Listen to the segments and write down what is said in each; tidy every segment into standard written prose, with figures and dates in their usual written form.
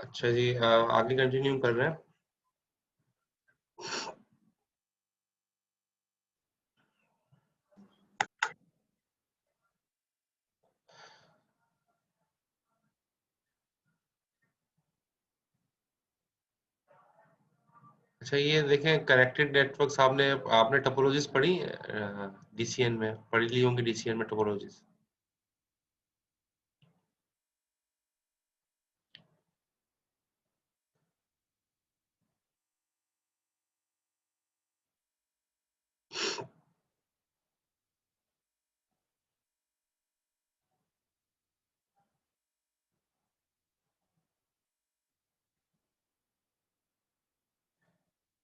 अच्छा जी, आगे कंटिन्यू कर रहे हैं। अच्छा, ये देखें कनेक्टेड नेटवर्क्स। आपने आपने टोपोलॉजीज पढ़ी है डीसीएन में? पढ़ी ली होंगी डीसीएन में टोपोलॉजीज।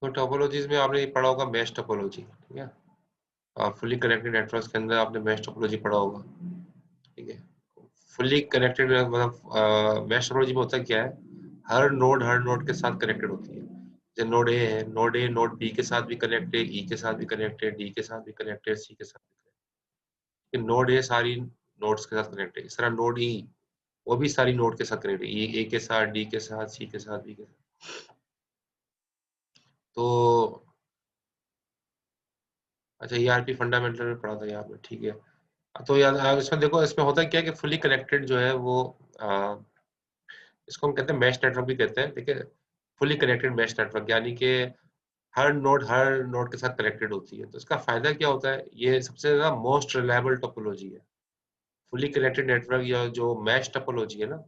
तो टोपोलॉजीज में आपने पढ़ा होगा मैश टोपोलॉजी, ठीक है। फुली कनेक्टेड नेटवर्क्स के अंदर आपने मैश टोपोलॉजी पढ़ा होगा, ठीक है। फुली कनेक्टेड मतलब मैश टोपोलॉजी में होता क्या है, हर नोड के साथ कनेक्टेड होती है। जैसे नोड ए है, नोड ए नोड बी के साथ भी कनेक्टेड, ई के साथ भी कनेक्टेड, डी के साथ भी कनेक्टेड, सी के साथ भी कनेक्टेड। नोड ए सारी नोड्स के साथ कनेक्टेड। इस तरह नोड ई वो भी सारी नोड के साथ कनेक्टेड, ए के साथ, डी के साथ, सी के साथ, बी के साथ। तो अच्छा, ईआरपी फंडामेंटल में पढ़ा था यहाँ पे, ठीक है। तो यार इसमें देखो, इसमें होता क्या है कि फुली कनेक्टेड जो है वो आ, इसको हम कहते हैं मैश नेटवर्क भी कहते हैं, ठीक है। फुली कनेक्टेड मैश नेटवर्क यानी कि हर नोड के साथ कनेक्टेड होती है। तो इसका फायदा क्या होता है, ये सबसे ज्यादा मोस्ट रिलायबल टोपोलॉजी है। फुली कनेक्टेड नेटवर्क या जो मैश टोपोलॉजी है ना,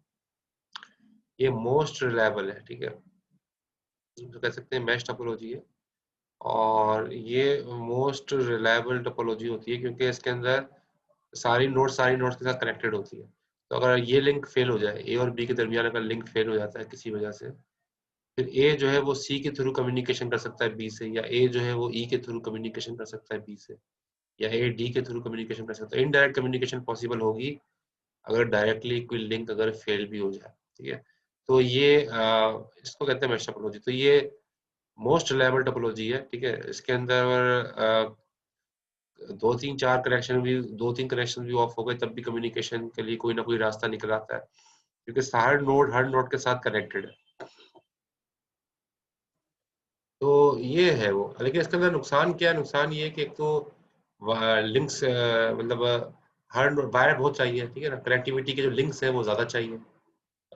ये मोस्ट रिलायबल है, ठीक है। जो कह सकते हैं मैश टोपोलॉजी है। और ये मोस्ट रिलायबल टोपोलॉजी होती है क्योंकि इसके अंदर सारी नोड्स के साथ कनेक्टेड होती है। तो अगर ये लिंक फेल हो जाए, ए और बी के दरमियान अगर लिंक फेल हो जाता है किसी वजह से, फिर ए जो है वो सी के थ्रू कम्युनिकेशन कर सकता है बी से, या ए जो है वो ई के थ्रू कम्युनिकेशन कर सकता है बी से, या ए डी के थ्रू कम्युनिकेशन कर सकता है। इनडायरेक्ट कम्युनिकेशन पॉसिबल होगी अगर डायरेक्टली कोई लिंक अगर फेल भी हो जाए, ठीक है। तो ये इसको कहते हैं मैश टोपोलॉजी। तो ये मोस्ट रिलायबल टोपोलॉजी है, ठीक है। इसके अंदर दो तीन कनेक्शन भी ऑफ हो गए तब भी कम्युनिकेशन के लिए कोई ना कोई रास्ता निकल आता है, क्योंकि हर नोड के साथ कनेक्टेड है। तो ये है वो। लेकिन इसके अंदर नुकसान क्या है, नुकसान ये है कि एक तो लिंक्स मतलब हर वायर बहुत चाहिए, ठीक है ना। कनेक्टिविटी के जो लिंक्स हैं वो ज्यादा चाहिए,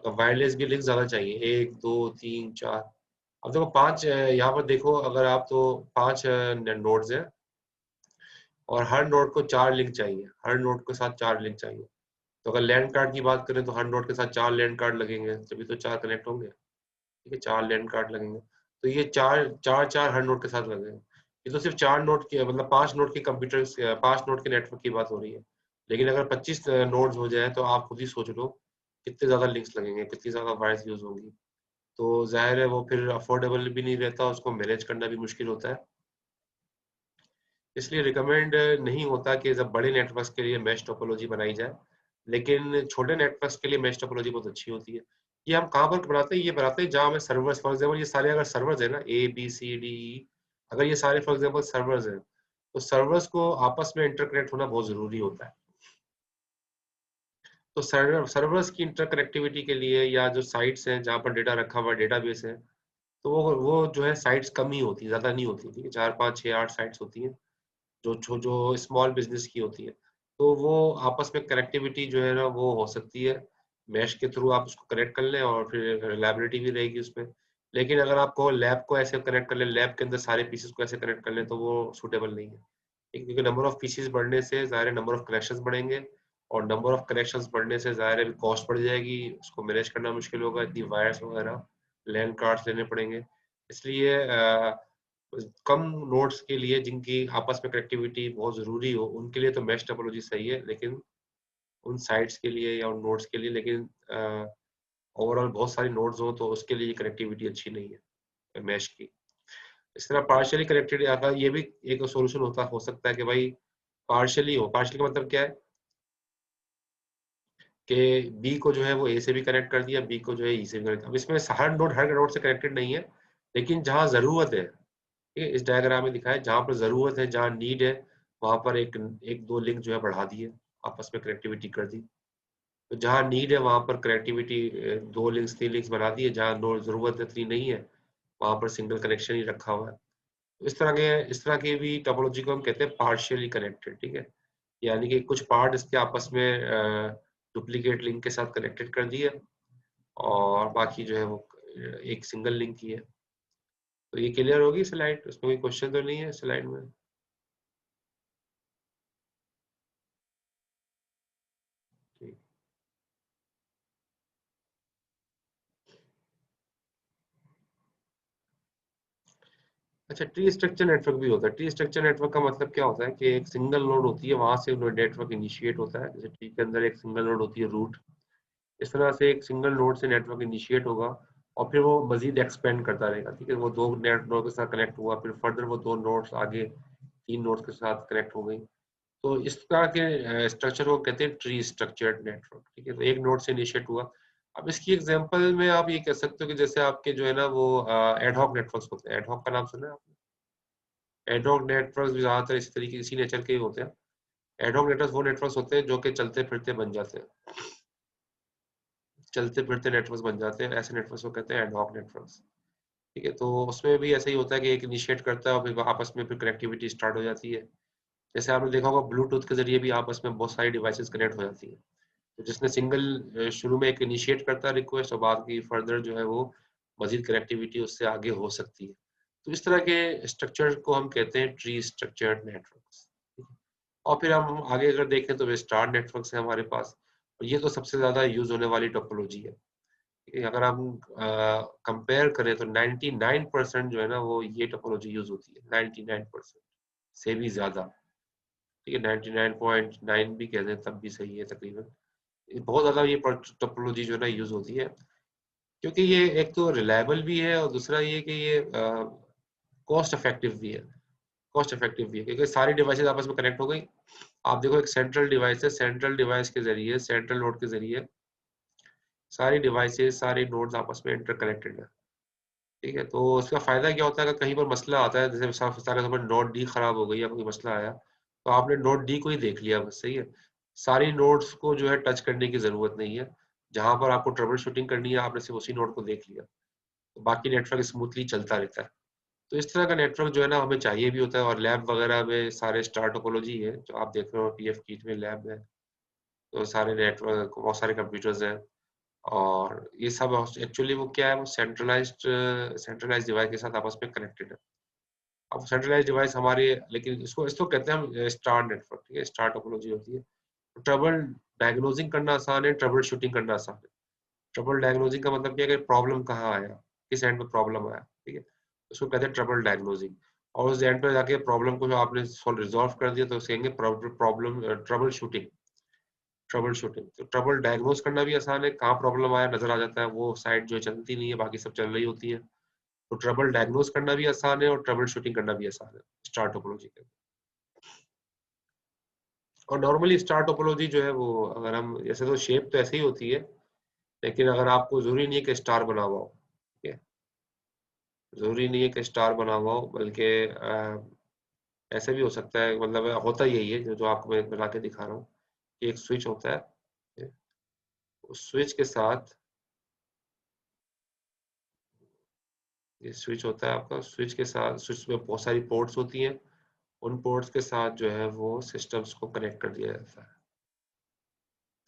वायरलेस भी लिंक ज्यादा चाहिए, एक दो तीन चार। अब देखो पांच, यहाँ पर देखो अगर आप, तो पांच नोड्स हैं और हर नोड को चार लिंक चाहिए, हर नोड के साथ चार लिंक चाहिए। तो अगर लैंड कार्ड की बात करें तो हर नोड के साथ चार लैंड कार्ड लगेंगे, तभी तो चार कनेक्ट होंगे, ठीक है। चार लैंड कार्ड लगेंगे, तो ये चार चार चार हर नोड के साथ लगेंगे। ये तो सिर्फ चार नोड के मतलब पांच नोड के कंप्यूटर, पांच नोड के नेटवर्क की बात हो रही है। लेकिन अगर 25 नोड्स हो जाए तो आप खुद ही सोच लो कितने ज्यादा लिंक्स लगेंगे, कितनी ज्यादा वायर्स यूज होंगी। तो जाहिर है वो फिर अफोर्डेबल भी नहीं रहता, उसको मैनेज करना भी मुश्किल होता है। इसलिए रिकमेंड नहीं होता कि जब बड़े नेटवर्क्स के लिए मैश टोपोलॉजी बनाई जाए, लेकिन छोटे नेटवर्क्स के लिए मैश टोपोलॉजी बहुत अच्छी होती है। ये हम कहाँ पर बनाते हैं, ये बनाते हैं जहाँ हमें सर्वर्स, फॉर एग्जाम्पल ये सारे अगर सर्वर्स है ना, A B C D E, अगर ये सारे फॉर एग्जाम्पल सर्वर्स हैं, तो सर्वर्स को आपस में इंटरकनेक्ट होना बहुत जरूरी होता है। तो सर्वर्स की इंटरकनेक्टिविटी के लिए, या जो साइट्स हैं जहाँ पर डेटा रखा हुआ डेटाबेस है, तो वो जो है साइट्स कम ही होती है, ज्यादा नहीं होती, ठीक है। चार पाँच छः आठ साइट्स होती हैं जो स्मॉल बिजनेस की होती है। तो वो आपस में कनेक्टिविटी जो है ना वो हो सकती है, मैश के थ्रू आप उसको कनेक्ट कर लें और फिर रिलायबिलिटी भी रहेगी उसमें। लेकिन अगर आपको लैब को ऐसे कनेक्ट कर लें, लैब के अंदर सारे पीसेस को ऐसे कनेक्ट कर लें, तो वो सूटेबल नहीं है, क्योंकि नंबर ऑफ पीसेस बढ़ने से ज़ाहिर नंबर ऑफ कनेक्शंस बढ़ेंगे, और नंबर ऑफ कनेक्शंस बढ़ने से ज़ाहिर है कॉस्ट बढ़ जाएगी, उसको मैनेज करना मुश्किल होगा, इतनी वायर्स वगैरह लैन कार्ड्स लेने पड़ेंगे। इसलिए कम नोड्स के लिए जिनकी आपस में कनेक्टिविटी बहुत जरूरी हो, उनके लिए तो मैश टोपोलॉजी सही है। लेकिन उन साइट्स के लिए या उन नोड्स के लिए, लेकिन ओवरऑल बहुत सारी नोड्स हो तो उसके लिए कनेक्टिविटी अच्छी नहीं है मैश की। इस तरह पार्शियली कनेक्टेड अगर ये भी एक सोल्यूशन हो सकता है कि भाई पार्शियली हो। पार्शियली का मतलब क्या है कि बी को जो है वो ए से भी कनेक्ट कर दिया, बी को जो है ई से भी कनेक्ट। अब इसमें हर नोड से कनेक्टेड नहीं है, लेकिन जहाँ जरूरत है, ठीक है, इस डायग्राम में दिखाया जहाँ पर जरूरत है, जहाँ नीड है, वहां पर एक एक दो लिंक जो है बढ़ा दिए, आपस में कनेक्टिविटी कर दी। तो जहाँ नीड है वहाँ पर कनेक्टिविटी 2 लिंक्स 3 लिंक्स बना दिए, जहाँ नो ज़रूरत इतनी नहीं है, वहाँ पर सिंगल कनेक्शन ही रखा हुआ है। तो इस तरह की भी टोपोलॉजी को हम कहते हैं पार्शियली कनेक्टेड, ठीक है? यानी कि कुछ पार्ट इसके आपस में डुप्लीकेट लिंक के साथ कनेक्टेड कर दिए और बाकी जो है वो एक सिंगल लिंक ही है। तो ये क्लियर होगी स्लाइड? उसमें कोई क्वेश्चन तो नहीं है स्लाइड में? ठीक। अच्छा, ट्री स्ट्रक्चर नेटवर्क भी होता है। ट्री स्ट्रक्चर नेटवर्क का मतलब क्या होता है कि एक सिंगल नोड होती है, वहां से नेटवर्क इनिशिएट होता है। जैसे ट्री के अंदर एक सिंगल नोड होती है रूट, इस तरह से एक सिंगल नोड से नेटवर्क इनिशिएट होगा और फिर वो मजीद एक्सपेंड करता रहेगा, ठीक है? वो दो नेट नोड के साथ कनेक्ट हुआ, फिर फर्दर वो दो नोड्स आगे 3 नोड्स के साथ कनेक्ट हो गई। तो इस तरह के स्ट्रक्चर को कहते हैं ट्री स्ट्रक्चर्ड नेटवर्क, ठीक है? तो एक नोड से इनिशिएट हुआ। अब इसकी एग्जांपल में आप ये कह सकते हो कि जैसे आपके जो है ना वो एडहॉक नेटवर्क्स होते हैं। एडहॉक का नाम सुना है आपने? एडहॉक नेटवर्क्स भी ज्यादातर इस तरीके इसी नेचर के ही होते हैं। एडहॉक नेटवर्क्स वो नेटवर्क्स होते हैं जो कि चलते फिरते बन जाते हैं, चलते फिरते नेटवर्क्स बन जाते हैं। ऐसे नेटवर्क्स को कहते हैं एडहॉक नेटवर्क्स, ठीक है? तो उसमें भी ऐसा ही होता है कि एक इनिशिएट करता है और फिर आपस में फिर कनेक्टिविटी स्टार्ट हो जाती है। जैसे आपने देखा होगा ब्लूटूथ के जरिए भी आपस में बहुत सारी डिवाइसेस कनेक्ट हो जाती है। तो जिसने सिंगल शुरू में एक इनिशिएट करता है रिक्वेस्ट और बाद की फर्दर जो है वो मजीद कनेक्टिविटी उससे आगे हो सकती है। तो इस तरह के स्ट्रक्चर को हम कहते हैं ट्री स्ट्रक्चर्ड नेटवर्क्स। और फिर हम आगे अगर देखें तो स्टार नेटवर्क्स है हमारे पास, और ये तो सबसे ज्यादा यूज होने वाली टोपोलॉजी है। ठीक है? अगर हम कंपेयर करें तो 99% जो है ना वो ये टोपोलॉजी यूज होती है, 99% से भी ज्यादा। ठीक है, 99.9 भी कह दें तब भी सही है तकरीबन। बहुत ज्यादा ये टोपोलॉजी जो है ना यूज होती है, क्योंकि ये एक तो रिलायबल भी है और दूसरा ये कि ये कॉस्ट इफेक्टिव भी है। कॉस्ट इफेक्टिव भी है क्योंकि सारी डिवाइसेस आपस में कनेक्ट हो गई। आप देखो एक सेंट्रल डिवाइस है, सेंट्रल डिवाइस के जरिए, सेंट्रल नोड के जरिए सारी डिवाइसेस सारे नोड्स आपस में इंटरकनेक्टेड है। ठीक है, तो उसका फायदा क्या होता है? अगर कहीं पर मसला आता है, जैसे सारे समय नोड डी खराब हो गई या कोई मसला आया, तो आपने नोड डी को ही देख लिया बस, सही है। सारी नोड्स को जो है टच करने की जरूरत नहीं है। जहां पर आपको ट्रबल शूटिंग करनी है आपने सिर्फ उसी नोड को देख लिया, तो बाकी नेटवर्क स्मूथली चलता रहता है। तो इस तरह का नेटवर्क जो है ना हमें चाहिए भी होता है, और लैब वगैरह में सारे स्टार टोपोलॉजी है जो आप देख रहे हो, पीएफ किट में लैब है, तो सारे नेटवर्क बहुत सारे कंप्यूटर्स हैं। और ये सब एक्चुअली वो क्या है, वो सेंट्रलाइज्ड डिवाइस के साथ आपस में कनेक्टेड है। अब सेंट्रलाइज्ड डिवाइस हमारे, लेकिन इसको कहते हैं हम स्टार नेटवर्क, ठीक है? स्टार टोपोलॉजी होती है। ट्रबल डायग्नोजिंग करना आसान है, ट्रबल शूटिंग करना आसान है। ट्रबल डायग्नोजिंग का मतलब क्या है कि प्रॉब्लम कहाँ आया, किस एंड पे प्रॉब्लम आया, ठीक है? उसको कहते हैं ट्रबल डायग्नोजिंग। और उस एंड पे जाके प्रॉब्लम को जो आपने रिजॉल्व कर दिया तो उसे कहेंगे problem trouble shooting. Trouble shooting तो ट्रबल डायग्नोज करना भी आसान है, कहाँ प्रॉब्लम आया नजर आ जाता है, वो साइड जो चलती नहीं है बाकी सब चल रही होती है। तो ट्रबल डायग्नोज करना भी आसान है और ट्रबल शूटिंग करना भी आसान है स्टार टोपोलॉजी के। और नॉर्मली स्टार टोपोलॉजी जो है वो, अगर हम ऐसे तो शेप तो ऐसे ही होती है, लेकिन अगर आपको जरूरी नहीं है कि स्टार बना हुआ हो, ठीक है? जरूरी नहीं है कि स्टार बना हुआ हो, बल्कि ऐसे भी हो सकता है, मतलब होता यही है जो जो आपको मैं बना के दिखा रहा हूँ कि एक स्विच होता है, ठीक है? उस स्विच के साथ, ये स्विच होता है आपका, स्विच के साथ, स्विच में बहुत सारी पोर्ट्स होती हैं, उन पोर्ट्स के साथ जो है वो सिस्टम्स को कनेक्ट कर दिया जाता है।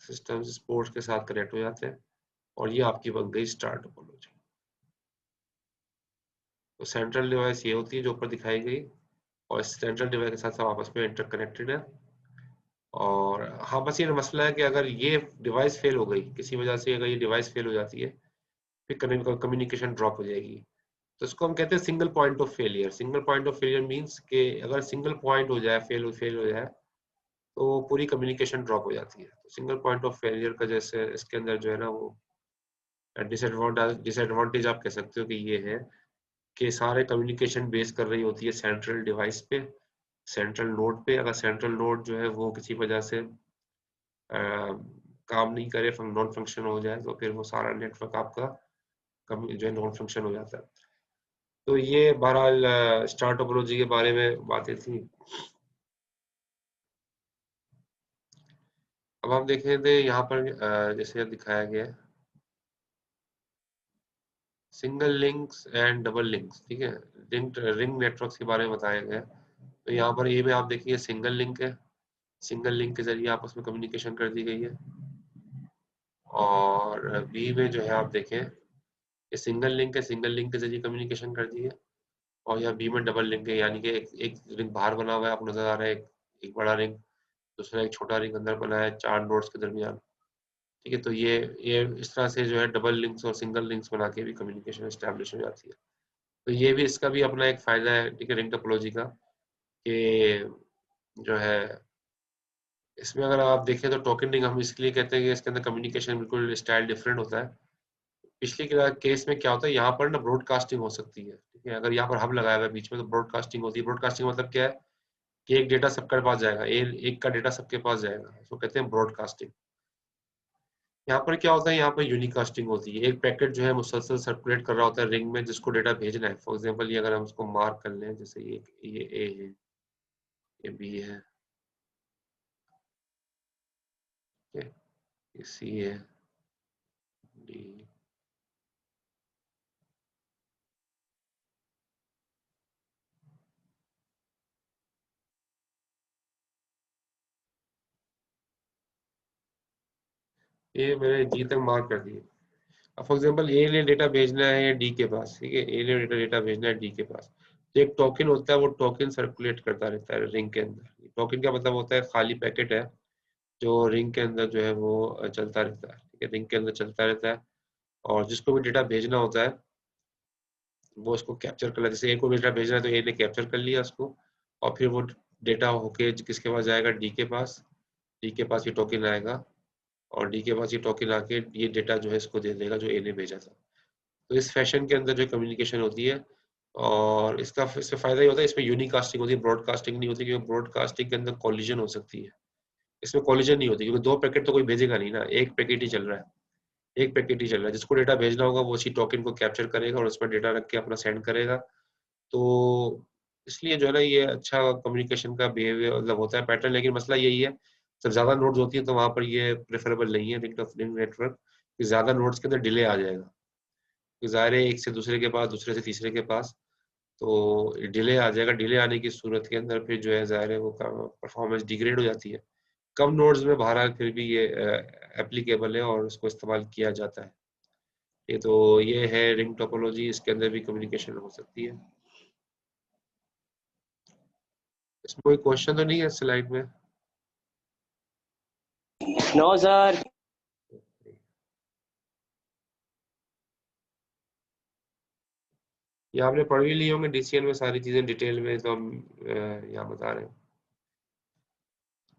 सिस्टम्स पोर्ट्स के साथ कनेक्ट हो जाते हैं और ये आपकी बन गई स्टार टोपोलॉजी। तो सेंट्रल डिवाइस ये होती है जो ऊपर दिखाई गई, और सेंट्रल डिवाइस के साथ सब आपस में इंटरकनेक्टेड है। और हाँ, बस ये मसला है कि अगर ये डिवाइस फेल हो गई किसी वजह से, अगर ये डिवाइस फेल हो जाती है, फिर कम्युनिकेशन ड्रॉप हो जाएगी। तो इसको हम कहते हैं single point of failure. Single point of failure means कि अगर सिंगल पॉइंट हो जाए, फेल हो जाए, तो पूरी कम्युनिकेशन ड्रॉप हो जाती है। तो सिंगल पॉइंट ऑफ फेलियर का जैसे इसके अंदर जो है ना वो डिसएडवांटेज आप कह सकते हो कि ये है कि सारे कम्युनिकेशन बेस कर रही होती है सेंट्रल डिवाइस पे, सेंट्रल नोड पे। अगर सेंट्रल नोड जो है वो किसी वजह से काम नहीं करे, नॉन फंक्शन हो जाए, तो फिर वो सारा नेटवर्क आपका कम जो है नॉन फंक्शन हो जाता है। तो ये बहरहाल स्टार टोपोलॉजी के बारे में बातें थी। अब हम देखें थे यहाँ पर जैसे दिखाया गया है single links and double links, ठीक है, रिंग नेटवर्क्स के बारे में बताया गया है। तो यहाँ पर ए में आप देखिए सिंगल लिंक है, सिंगल लिंक के जरिए आपस में कम्युनिकेशन कर दी गई है। और बी में जो है आप देखें ये सिंगल लिंक है, सिंगल लिंक के जरिए कम्युनिकेशन कर दी है। और यहाँ बी में डबल लिंक है, यानी कि एक रिंग बाहर बना हुआ है, आपको नजर आ रहा है एक बड़ा रिंग, दूसरा एक छोटा रिंग अंदर बना है 4 नोड्स के दरमियान। ठीक है, तो ये इस तरह से जो है डबल लिंक्स और सिंगल लिंक्स बना के भी कम्युनिकेशन एस्टेब्लिश हो जाती है। तो ये भी इसका भी अपना एक फायदा है, ठीक है, रिंग टोपोलॉजी का, कि जो है इसमें अगर आप देखें तो टोकन रिंग हम इसलिए कहते हैं कि इसके अंदर कम्युनिकेशन बिल्कुल स्टाइल डिफरेंट होता है। पिछले केस में क्या होता है, यहाँ पर ना ब्रॉडकास्टिंग हो सकती है, ठीक है, अगर यहाँ पर हब लगाया हुआ है बीच में तो ब्रॉडकास्टिंग होती है। ब्रॉडकास्टिंग मतलब क्या है कि एक डेटा सबके पास जाएगा, एक का डेटा सबके पास जाएगा, इसको कहते हैं ब्रॉडकास्टिंग। यहाँ पर क्या होता है, यहाँ पर यूनिकास्टिंग होती है, एक पैकेट जो है मुसलसल सर्कुलेट कर रहा होता है रिंग में जिसको डेटा भेजना है। फॉर एग्जांपल ये अगर हम उसको मार्क कर लें, जैसे ये ए है, ये बी है, ठीक है, ये सी है, डी, ये मैंने जी तक मार्क कर दिए। अब फॉर एग्जांपल ए ने डेटा भेजना है डी के पास, ठीक है, ए ने डेटा भेजना है डी के पास, तो एक टोकन होता है, वो टोकन सर्कुलेट करता रहता है रिंग के अंदर। टोकन का मतलब होता है खाली पैकेट है जो रिंग के अंदर जो है वो चलता रहता है, ठीक है, रिंग के अंदर चलता रहता है। और जिसको भी डेटा भेजना होता है वो उसको कैप्चर कर लेता है। जैसे ए को डेटा भेजना है तो ए ने कैप्चर कर लिया उसको, और फिर वो डेटा होके किसके पास जाएगा, डी के पास, डी के पास ये टोकन आएगा, और डी के पास ये टोकन आके ये डेटा जो है इसको दे देगा जो ए ने भेजा था। तो इस फैशन के अंदर जो कम्युनिकेशन होती है, और इससे फायदा ये होता है, इसमें यूनिकास्टिंग होती है, ब्रॉडकास्टिंग नहीं होती, क्योंकि ब्रॉडकास्टिंग के अंदर कॉलिजन हो सकती है। इसमें कॉलिजन नहीं होती क्योंकि दो पैकेट तो कोई भेजेगा नहीं ना, एक पैकेट ही चल रहा है, एक पैकेट ही चल रहा है। जिसको डेटा भेजना होगा वो उसी टोकन को कैप्चर करेगा और उसमें डेटा रख के अपना सेंड करेगा। तो इसलिए जो है ना ये अच्छा कम्युनिकेशन का बिहेवियर मतलब होता है पैटर्न। लेकिन मसला यही है, जब ज्यादा नोड्स होती है तो वहां पर ये प्रेफरेबल नहीं है रिंग नेटवर्क, कि ज्यादा नोड्स के अंदर डिले आ जाएगा, कि ज़ाहिर है एक से दूसरे के पास, दूसरे से तीसरे के पास, तो डिले आ जाएगा। डिले आने की सूरत के अंदर फिर जो है ज़ाहिर है वो परफॉर्मेंस डिग्रेड हो जाती है। कम नोड्स में बहरहाल फिर भी ये एप्लीकेबल है और उसको इस्तेमाल किया जाता है। ये तो ये है रिंग टोपोलॉजी, इसके अंदर भी कम्युनिकेशन हो सकती है। इसमें कोई क्वेश्चन तो नहीं है स्लाइड में? No sir. ये आपने पढ़ ही लिए होंगे डीसीएन में सारी चीजें डिटेल में, तो हम यहाँ बता रहे हैं।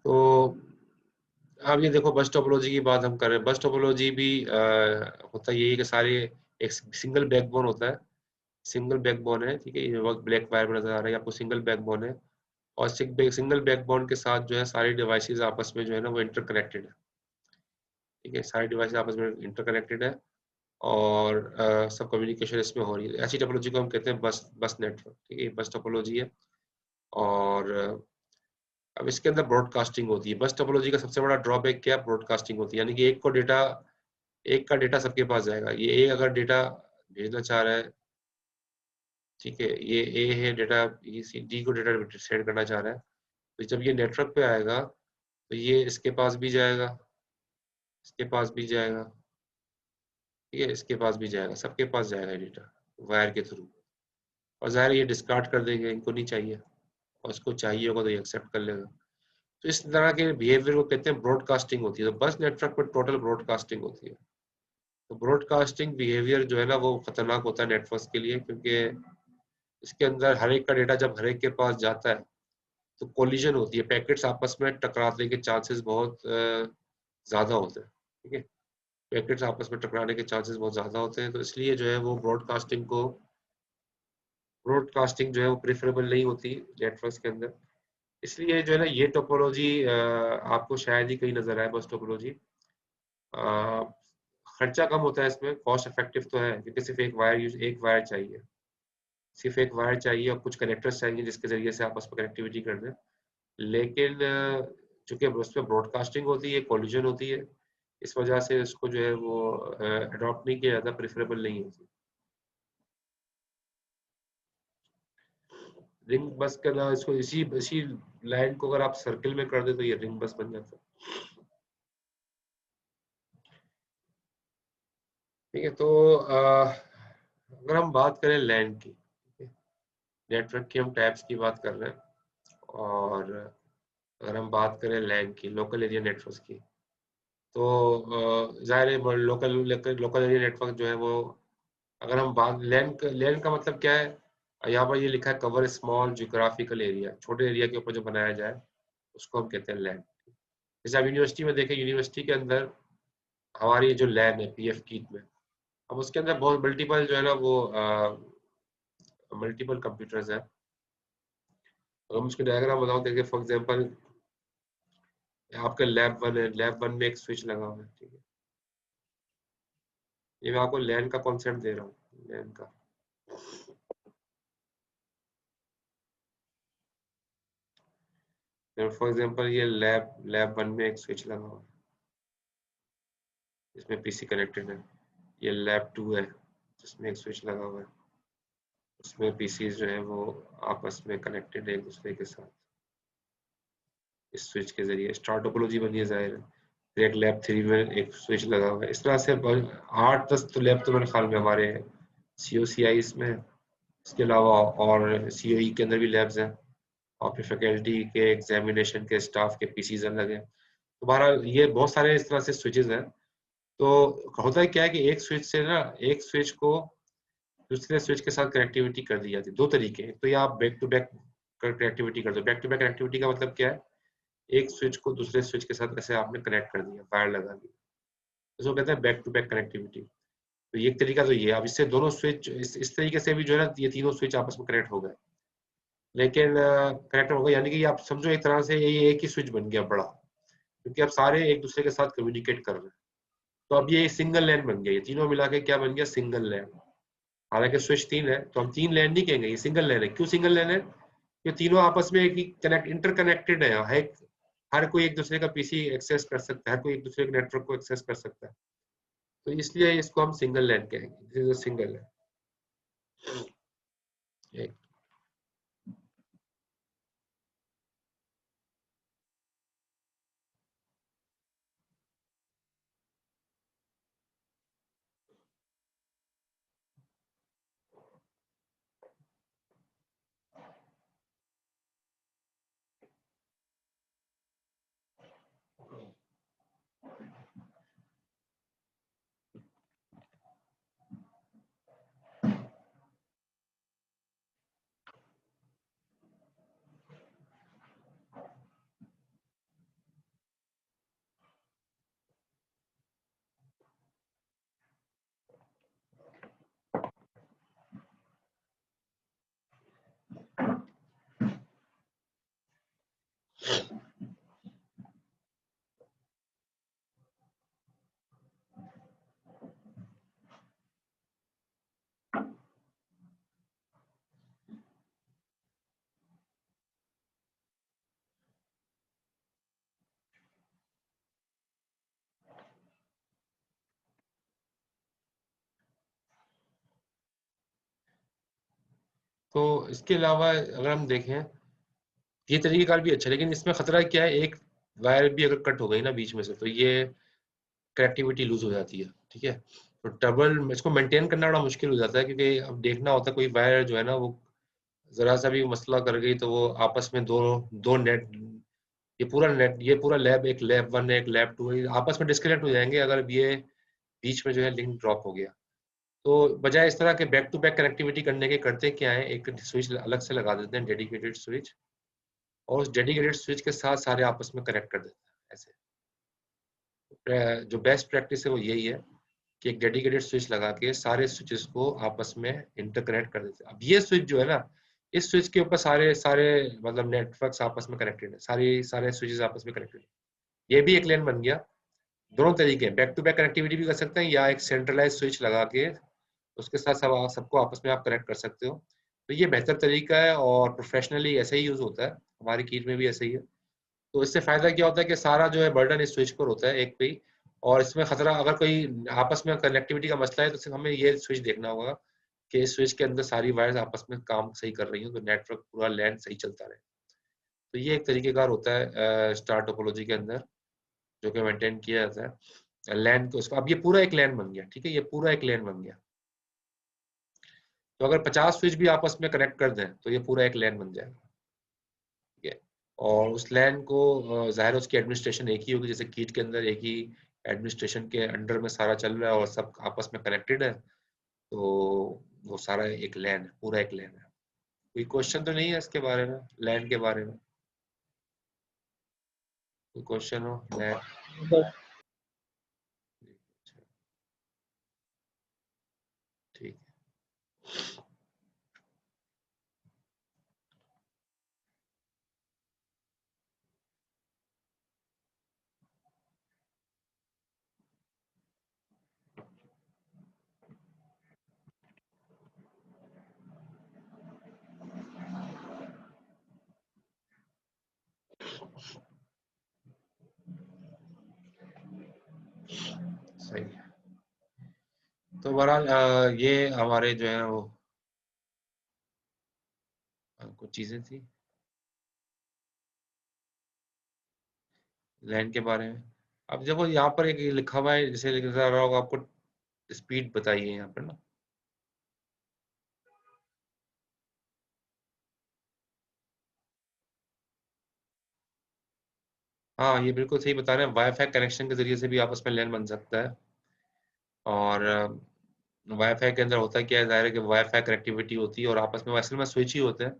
तो अब ये देखो बस टोपोलॉजी की बात हम कर रहे हैं। बस टोपोलॉजी भी होता यही है कि सारे एक सिंगल बैकबोन होता है, सिंगल बैकबोन है, ठीक है, ये वक्त ब्लैक वायर में नजर आ रहा है आपको, सिंगल बैकबोन है। और सिंगल बैकबोन के साथ जो है सारी डिवाइसेस आपस में जो है ना वो इंटरकनेक्टेड है, ठीक है, सारी डिवाइसेस आपस में इंटरकनेक्टेड है, और सब कम्युनिकेशन इसमें हो रही है। ऐसी टोपोलॉजी को हम कहते हैं बस नेटवर्क, ठीक है, बस टोपोलॉजी है। और अब इसके अंदर ब्रॉडकास्टिंग होती है। बस टोपोलॉजी का सबसे बड़ा ड्रॉबैक क्या है, ब्रॉडकास्टिंग होती है, यानी कि एक का डेटा सबके पास जाएगा। ये एक अगर डेटा भेजना चाह रहा है, ठीक है, ये ए है डेटा, ये डी को डेटा सेंड करना चाह रहा है, तो जब ये नेटवर्क पे आएगा तो ये इसके पास भी जाएगा, इसके पास भी जाएगा, ठीक है, इसके पास भी जाएगा, सबके पास जाएगा ये डेटा वायर के थ्रू। और ज़ाहिर है ये डिस्कार्ड कर देंगे, इनको नहीं चाहिए, और उसको चाहिए होगा तो ये एक्सेप्ट कर लेगा। तो इस तरह के बिहेवियर को कहते हैं ब्रॉडकास्टिंग होती है। तो बस नेटवर्क पर टोटल ब्रॉडकास्टिंग होती है। तो ब्रॉडकास्टिंग बिहेवियर जो है ना वो खतरनाक होता है नेटवर्क के लिए, क्योंकि इसके अंदर हर एक का डेटा जब हर एक के पास जाता है तो कोलिजन होती है, पैकेट्स आपस में टकराने के चांसेस बहुत ज़्यादा होते हैं, ठीक है, पैकेट्स आपस में टकराने के चांसेस बहुत ज़्यादा होते हैं। तो इसलिए जो है वो ब्रॉडकास्टिंग जो है वो प्रेफरेबल नहीं होती नेटवर्क्स के अंदर। इसलिए जो है ना ये टोपोलॉजी आपको शायद ही कहीं नजर आए, बस टोपोलॉजी। खर्चा कम होता है इसमें, कॉस्ट इफेक्टिव तो है, क्योंकि सिर्फ एक वायर चाहिए, सिर्फ एक वायर चाहिए और कुछ कनेक्टर्स चाहिए जिसके जरिए से आपस में कनेक्टिविटी कर दें। लेकिन चूंकि उसमें ब्रॉडकास्टिंग होती है, कोलिजन होती है, इस वजह से इसको जो है वो अडॉप्ट नहीं किया जाता, प्रेफरेबल नहीं है। रिंग बस के अलावा इसको इसी इसी लाइन को अगर आप सर्किल में कर दे तो ये रिंग बस बन जाता है। ठीक है, तो अगर हम बात करें लैन की, नेटवर्क की हम टैब्स की बात कर रहे हैं, और अगर हम बात करें लैन की, लोकल एरिया नेटवर्क की, तो जाहिर है लोकल लोकल एरिया नेटवर्क जो है वो, अगर हम बात लैन का मतलब क्या है, यहाँ पर ये लिखा है कवर स्मॉल जियोग्राफिकल एरिया, छोटे एरिया के ऊपर जो बनाया जाए उसको हम कहते हैं लैन। जैसे आप यूनिवर्सिटी में देखें, यूनिवर्सिटी के अंदर हमारी जो लैन है पीएफ कीट में, अब उसके अंदर बहुत मल्टीपल जो है ना वो मल्टीपल कंप्यूटर्स हैं। अगर हम उसके डायग्राम बताऊं, देखिए फॉर एग्जांपल आपका लैब वन है, लैब वन में एक स्विच लगा हुआ है, ठीक है। ये मैं आपको लैन का कॉन्सेप्ट दे रहा हूँ, लैन का। फॉर एग्जांपल ये लैब वन में एक स्विच लगा हुआ है, इसमें पीसी कनेक्टेड है। ये लैब टू है, जिसमें एक स्विच लगा हुआ है, उसमें पीसी जो है वो आपस में कनेक्टेड है एक दूसरे के साथ, इस स्विच के जरिए स्टार टोपोलॉजी बनी है जाहिर है। फिर एक लैब थ्री में एक स्विच लगा हुआ है। इस तरह से 8-10 तो लैब तो मेरे ख्याल में हमारे COCI इसमें, इसके अलावा और COE के अंदर भी लैब्स हैं, और फिर फैकल्टी के एग्जामिनेशन के स्टाफ के पीसीज अलग हैं। तो बहरहाल ये बहुत सारे इस तरह से स्विचेस हैं। तो होता है क्या है कि एक स्विच से ना, एक स्विच को दूसरे स्विच के साथ कनेक्टिविटी कर दी जाती है। दो तरीके हैं, तो ये आप बैक टू बैक कनेक्टिविटी कर दो। बैक टू बैक कनेक्टिविटी का मतलब क्या है, एक स्विच को दूसरे स्विच के साथ ऐसे आपने कनेक्ट कर दिया, वायर लगा दी, इसको कहते हैं बैक टू बैक कनेक्टिविटी। तो ये एक तरीका तो ये है। अब इससे दोनों स्विच इस तरीके से भी जो है ना, ये तीनों स्विच आपस में कनेक्ट हो गए। लेकिन कनेक्ट हो गए यानी कि आप समझो एक तरह से ये एक ही स्विच बन गया बड़ा, क्योंकि अब सारे एक दूसरे के साथ कम्युनिकेट कर रहे हैं। तो अब ये सिंगल लैन बन गया, ये तीनों मिला के क्या बन गया, सिंगल लैन। हालांकि स्विच तीन है, तो हम तीन लैन नहीं कहेंगे, ये सिंगल लैन है। क्यों सिंगल लैन है? ये तीनों आपस में एक ही कनेक्ट इंटरकनेक्टेड है। हर कोई एक दूसरे का पीसी एक्सेस कर सकता है, हर कोई एक दूसरे के नेटवर्क को एक्सेस कर सकता है। तो इसलिए इसको हम सिंगल लैन कहेंगे, दिस इज सिंगल लैन। तो इसके अलावा अगर हम देखें, ये तरीकेकार भी अच्छा है, लेकिन इसमें खतरा क्या है, एक वायर भी अगर कट हो गई ना बीच में से, तो ये कनेक्टिविटी लूज हो जाती है। ठीक है, तो डबल इसको मेंटेन करना बड़ा मुश्किल हो जाता है, क्योंकि अब देखना होता है कोई वायर जो है ना वो जरा सा भी मसला कर गई तो वो आपस में दो दो नेट, ये पूरा लैब, एक लैब वन है एक लैब टू है, आपस में डिस्कनेक्ट हो जाएंगे अगर ये बीच में जो है लिंक ड्रॉप हो गया। तो बजाय इस तरह के बैक टू बैक कनेक्टिविटी करने के करते क्या है, एक स्विच अलग से लगा देते हैं, डेडिकेटेड स्विच, और उस डेडिकेटेड स्विच के साथ सारे आपस में कनेक्ट कर देते हैं ऐसे। जो बेस्ट प्रैक्टिस है वो यही है कि एक डेडिकेटेड स्विच लगा के सारे स्विचेस को आपस में इंटरकनेक्ट कर देते हैं। अब ये स्विच जो है ना, इस स्विच के ऊपर सारे सारे मतलब नेटवर्क्स आपस में कनेक्टेड है, सारे स्विचेस आपस में कनेक्टेड है। ये भी एक लेन बन गया। दोनों तरीके हैं, बैक टू बैक कनेक्टिविटी भी कर सकते हैं, या एक सेंट्रलाइज स्विच लगा के उसके साथ सबको आपस में आप कनेक्ट कर सकते हो। तो ये बेहतर तरीका है, और प्रोफेशनली ऐसे ही यूज होता है, हमारी कीट में भी ऐसे ही है। तो इससे फायदा क्या होता है कि सारा जो है बर्डन इस स्विच पर होता है एक पे ही, और इसमें खतरा अगर कोई आपस में कनेक्टिविटी का मसला है तो सिर्फ हमें ये स्विच देखना होगा कि इस स्विच के अंदर सारी वायर्स आपस में काम सही कर रही हो, तो नेटवर्क पूरा लैन सही चलता रहे। तो ये एक तरीकेकार होता है स्टार टोपोलॉजी के अंदर, जो कि मेंटेन किया जाता है लैन को। उसका अब ये पूरा एक लैन बन गया, ठीक है, ये पूरा एक लैन बन गया। तो अगर 50 स्विच भी आपस में कनेक्ट कर दें तो ये पूरा एक लैन बन जाएगा, ठीक है। और उस लैन को ज़ाहिर है उसकी एडमिनिस्ट्रेशन एक ही होगी, जैसे कीट के अंदर एक ही एडमिनिस्ट्रेशन के अंडर में सारा चल रहा है और सब आपस में कनेक्टेड है, तो वो सारा एक लैन है, पूरा एक लैन है। कोई क्वेश्चन तो नहीं है इसके बारे में, लैन के बारे में? कोई क्वेश्चन हो लैन? ठीक है। सही है। तो बहरहाल ये हमारे जो है वो कुछ चीज़ें थी लैन के बारे में। अब देखो यहाँ पर एक लिखा हुआ है, जैसे लिखा रहा होगा आपको, स्पीड बताइए यहाँ पर ना। हाँ, ये बिल्कुल सही बता रहे हैं, वाईफाई कनेक्शन के जरिए से भी आपस में लैन बन सकता है। और वाईफाई के अंदर होता क्या है, ज़ाहिर है कि वाईफाई कनेक्टिविटी होती है और आपस में असल में स्विच ही होते हैं,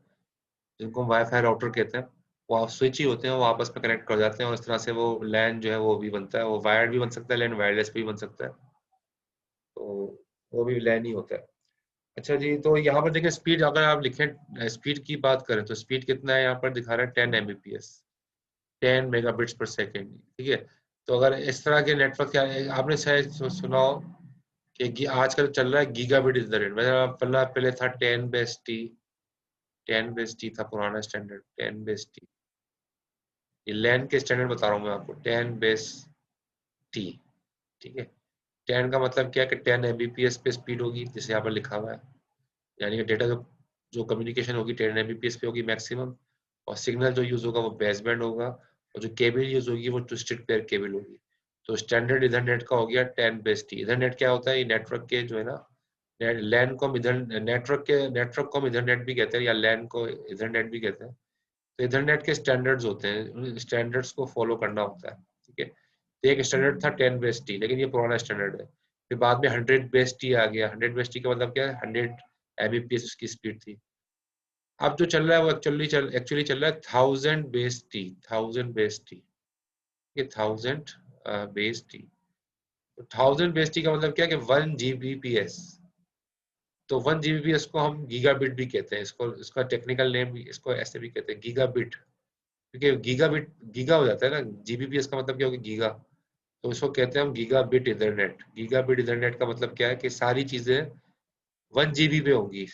जिनको हम वाईफाई राउटर कहते हैं। वो आप स्विच ही होते हैं, वो आपस में कनेक्ट कर जाते हैं और इस तरह से वो लैन जो है वो भी बनता है। वो वायर्ड भी बन सकता है लैन, वायरलेस भी बन सकता है, तो वो भी लैन ही होता है। अच्छा जी, तो यहाँ पर देखिए स्पीड, अगर आप लिखें स्पीड की बात करें तो स्पीड कितना है यहाँ पर दिखा रहा है, 10 Mbps, 10 Mbps, ठीक है। तो अगर इस तरह के नेटवर्क आपने शायद सुना हो कि आजकल चल रहा है गीगाबिट इज द रेट। वैसे पहले था 10 बेस टी, 10 बेस टी था पुराना स्टैंडर्ड, 10 बेस टी। ये लैन के स्टैंडर्ड बता रहा हूँ मैं आपको, 10 बेस टी, ठीक है। 10 का मतलब क्या है कि 10 Mbps पे स्पीड होगी, जैसे यहाँ पर लिखा हुआ है, यानी कि डेटा जो जो कम्युनिकेशन होगी 10 Mbps पे होगी मैक्सिमम, और सिग्नल जो यूज़ होगा वो बेस बैंड होगा, और जो केबल यूज़ होगी वो ट्विस्टेड पेयर केबल होगी। तो स्टैंडर्ड इथरनेट का हो गया 10 बेस टी। इथरनेट क्या होता है, ये नेटवर्क के जो है ना, लैन को हम इधर नेटवर्क को हम इथरनेट भी कहते हैं, या लैन को इथरनेट भी कहते हैं। तो इथरनेट के स्टैंडर्ड्स होते हैं, उन स्टैंडर्ड्स को फॉलो करना होता है, ठीक है। तो एक स्टैंडर्ड था 10 बेस टी, लेकिन ये पुराना स्टैंडर्ड है। फिर बाद में 100 बेस टी आ गया। 100 बेस टी का मतलब क्या है, 100 Mbps उसकी स्पीड थी। अब जो चल रहा है वो एक्चुअली चल रहा है 1000 बेस टी, 1000 बेस टी, ये 1000 बेस टी। तो 1000 बेस टी का मतलब क्या है कि 1 Gbps। तो 1 Gbps को हम गीगाबिट भी कहते हैं, इसको, इसका टेक्निकल नेम भी इसको ऐसे भी कहते हैं, गीगाबिट। क्योंकि गीगाबिट गीगा हो जाता है ना, जीबीपीएस का मतलब क्या होगा, गीगा। तो इसको कहते हैं हम गीगाबिट इथरनेट। गीगाबिट इथरनेट का मतलब क्या है कि सारी चीजें 1 GB पे होंगी,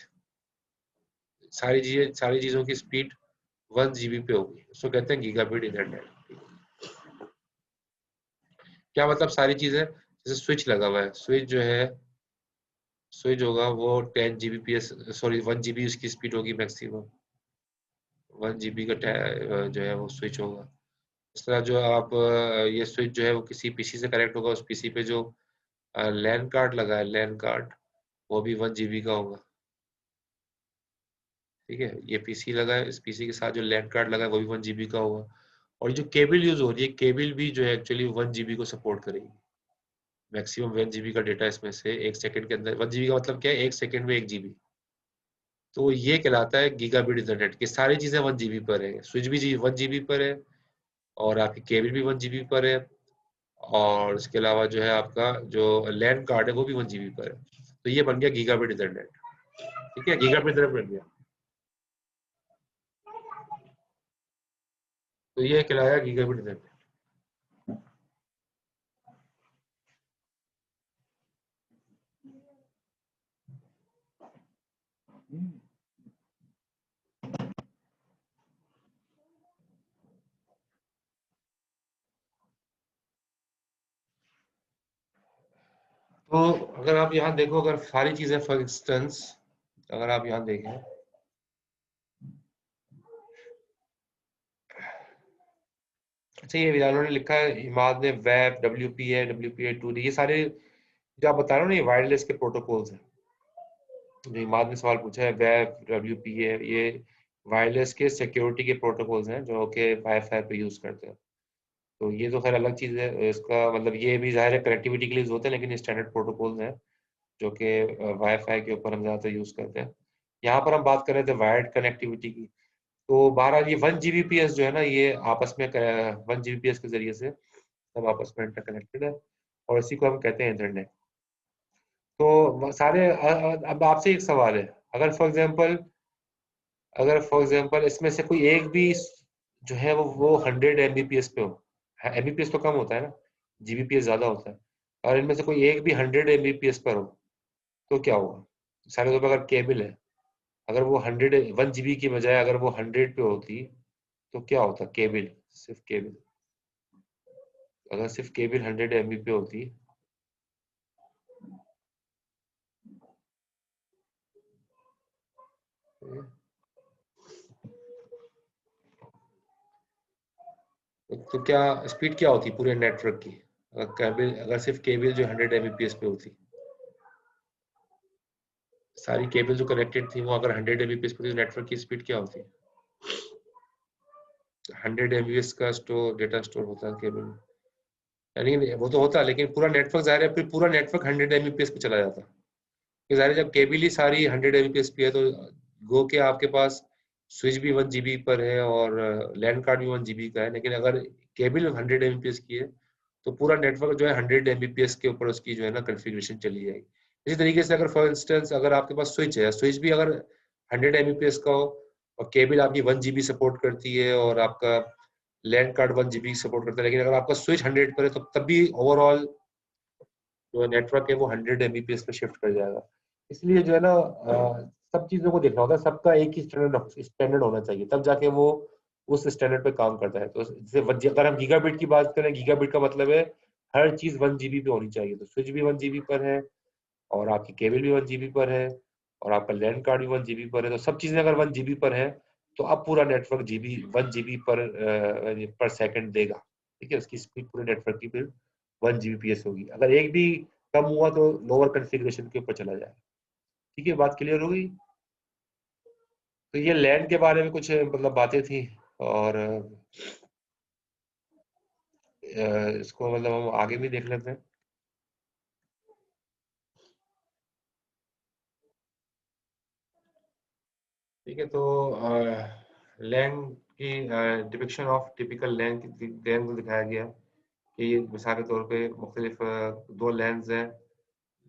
सारी चीजों की स्पीड 1 GB पे होगी, उसको कहते हैं गीगाबिट इंटरनेट। क्या मतलब सारी चीजें, जैसे स्विच लगा हुआ है, स्विच जो है, स्विच होगा वो 10 Gbps, सॉरी 1 GB उसकी स्पीड होगी मैक्सिमम, 1 GB का जो है वो स्विच होगा। इस तरह जो आप ये स्विच जो है वो किसी पीसी से कनेक्ट होगा, उस पीसी पे जो लैन कार्ड लगा है, लैन कार्ड, वो भी 1 GB का होगा, ठीक है। ये पीसी लगा है, इस पीसी के साथ जो लैन कार्ड लगा है वो भी 1 GB का होगा। और ये जो केबल यूज हो रही है, केबल भी जो है एक्चुअली 1 GB को सपोर्ट करेगी। मैक्सिमम 1 GB का डेटा इसमें से एक सेकंड के अंदर, 1 GB का मतलब क्या है, एक सेकंड में 1 GB। तो ये कहलाता है गीगाबिट इंटरनेट की सारी चीजें 1 GB पर है, स्विच भी 1 GB पर है, और आपकी केबल भी 1 GB पर है, और इसके अलावा जो है आपका जो लैन कार्ड है वो भी 1 GB पर है। तो ये बन गया गीगाबिट इंटरनेट, ठीक है, गीगाबिट इंटरनेट बन गया। तो ये कहलाया गीगाबिट इंटरनेट। तो अगर आप यहाँ देखो, अगर सारी चीजें फॉर इंस्टेंस अगर आप यहाँ देखें, अच्छा ये इन्होंने लिखा है, इमाद ने वेब, WPA 2, ये सारे जो आप बता रहे हो ना, ये वायरलेस के प्रोटोकॉल्स हैं। जो इमाद ने सवाल पूछा है, वेब, WPA, ये वायरलेस के सिक्योरिटी के प्रोटोकॉल्स हैं जो कि वाईफाई पे यूज करते हैं। तो ये तो खैर अलग चीज है, इसका मतलब ये भी ज़ाहिर है कनेक्टिविटी के लिए होते हैं, लेकिन स्टैंडर्ड प्रोटोकॉल्स हैं जो कि वाईफाई के ऊपर हम ज़्यादातर यूज करते हैं। यहाँ पर हम बात कर रहे थे वायर्ड कनेक्टिविटी की। तो बहरहाल ये 1 Gbps जो है ना, ये आपस में 1 Gbps के जरिए से सब आपस में इंटरकनेक्टेड है, और इसी को हम कहते हैं इंटरनेट। तो सारे अब आपसे एक सवाल है, अगर फॉर एग्जांपल इसमें से कोई एक भी जो है वो 100 Mbps पे हो, Mbps तो कम होता है ना, Gbps ज्यादा होता है, और इनमें से कोई एक भी 100 Mbps पर हो, तो क्या होगा? सारे तौर पर अगर केबल है, अगर वो 1 GB की बजाय अगर वो 100 पे होती, तो क्या होता? केबल, सिर्फ केबल, अगर सिर्फ केबल 100 MB पे होती, तो क्या स्पीड क्या होती पूरे नेटवर्क की? अगर सिर्फ केबल जो 100 Mbps पे होती, सारी केबल जो कनेक्टेड थी वो अगर 100 Mbps पे थी, नेटवर्क की स्पीड क्या होती? 100 Mbps का डेटा स्टोर होता है केबल में, यानी वो तो होता है, लेकिन पूरा नेटवर्क ज़ाहिर है, फिर पूरा नेटवर्क 100 Mbps पे चला जाता। कि ज़ाहिर है जब केबल ही सारी 100 Mbps पे है, तो गो के आपके पास स्विच भी 1 GB पर है और लैंड कार्ड भी 1 GB का है, लेकिन अगर केबल 100 Mbps की है, तो पूरा नेटवर्क जो है 100 Mbps के ऊपर उसकी जो है ना कॉन्फ़िगरेशन चली जाएगी। इसी तरीके से अगर फॉर इंस्टेंस अगर आपके पास स्विच है, स्विच भी अगर 100 Mbps का हो, और केबल आपकी 1 GB सपोर्ट करती है, और आपका लैंड कार्ड 1 GB सपोर्ट करता है, लेकिन अगर आपका स्विच 100 पर है, तो तब भी ओवरऑल जो नेटवर्क है वो 100 Mbps पे शिफ्ट कर जाएगा। इसलिए जो है ना, सब चीजों को देखना होता है, सबका एक ही स्टैंडर्ड होना चाहिए, तब जाके वो उस स्टैंडर्ड पे काम करता है। तो जैसे अगर हम गीगाबिट की बात करें, गीगाबिट का मतलब है हर चीज 1 GB पे होनी चाहिए। तो स्विच भी 1 GB पर है, और आपकी केबल भी 1 GB पर है, और आपका लैंड कार्ड भी 1 GB पर है। तो सब चीजें अगर 1 GB पर है, तो अब पूरा नेटवर्क 1 GB पर सेकंड देगा। ठीक है, उसकी स्पीड पूरे नेटवर्क की फिर 1 Gbps होगी। अगर एक भी कम हुआ तो लोअर कॉन्फ़िगरेशन के ऊपर चला जाए। ठीक है, बात क्लियर हो गई? तो ये लैंड के बारे में कुछ मतलब बातें थी, और इसको मतलब हम आगे भी देख लेते हैं। ठीक है, तो लैंड की डिपिक्शन ऑफ टिपिकल लैंड की लैंड को दिखाया गया है कि मिसाल के तौर पे मुख्तलिफ दो लैंड्स हैं।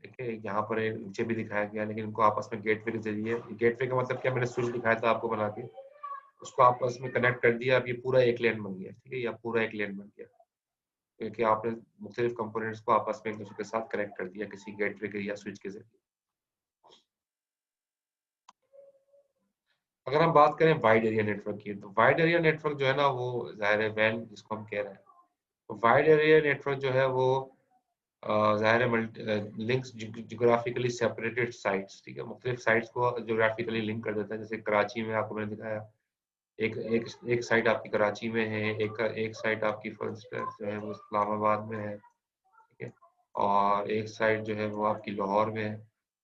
ठीक है, यहाँ पर नीचे भी दिखाया गया, लेकिन इनको आपस में गेटवे के जरिए, गेटवे का मतलब क्या, मैंने स्विच दिखाया था आपको बना के, उसको आपस में कनेक्ट कर दिया, अब ये पूरा एक लेन बन गया। ठीक है, या पूरा एक लेन बन गया, क्योंकि आपने मुख्तलिफ कंपोनेंट्स को आपस में एक दूसरे के साथ कनेक्ट कर दिया किसी गेटवे के या स्विच के जरिए। अगर हम बात करें वाइड एरिया नेटवर्क की, तो वाइड एरिया नेटवर्क जो है ना, वो ज़ाहिर है वैन जिसको हम कह रहे हैं। तो वाइड एरिया नेटवर्क जो है वो ज़ाहिर है लिंक्स जियोग्राफिकली सेपरेटेड साइट्स, ठीक है, मुख्तलिफ साइट्स को जियोग्राफिकली लिंक कर देता है। जैसे कराची में आपको मैंने दिखाया, एक एक एक साइट आपकी कराची में है, एक साइट आपकी फॉर इंस्टेंस जो है वो इस्लामाबाद में है। ठीक है, और एक साइट जो है वो आपकी लाहौर में है।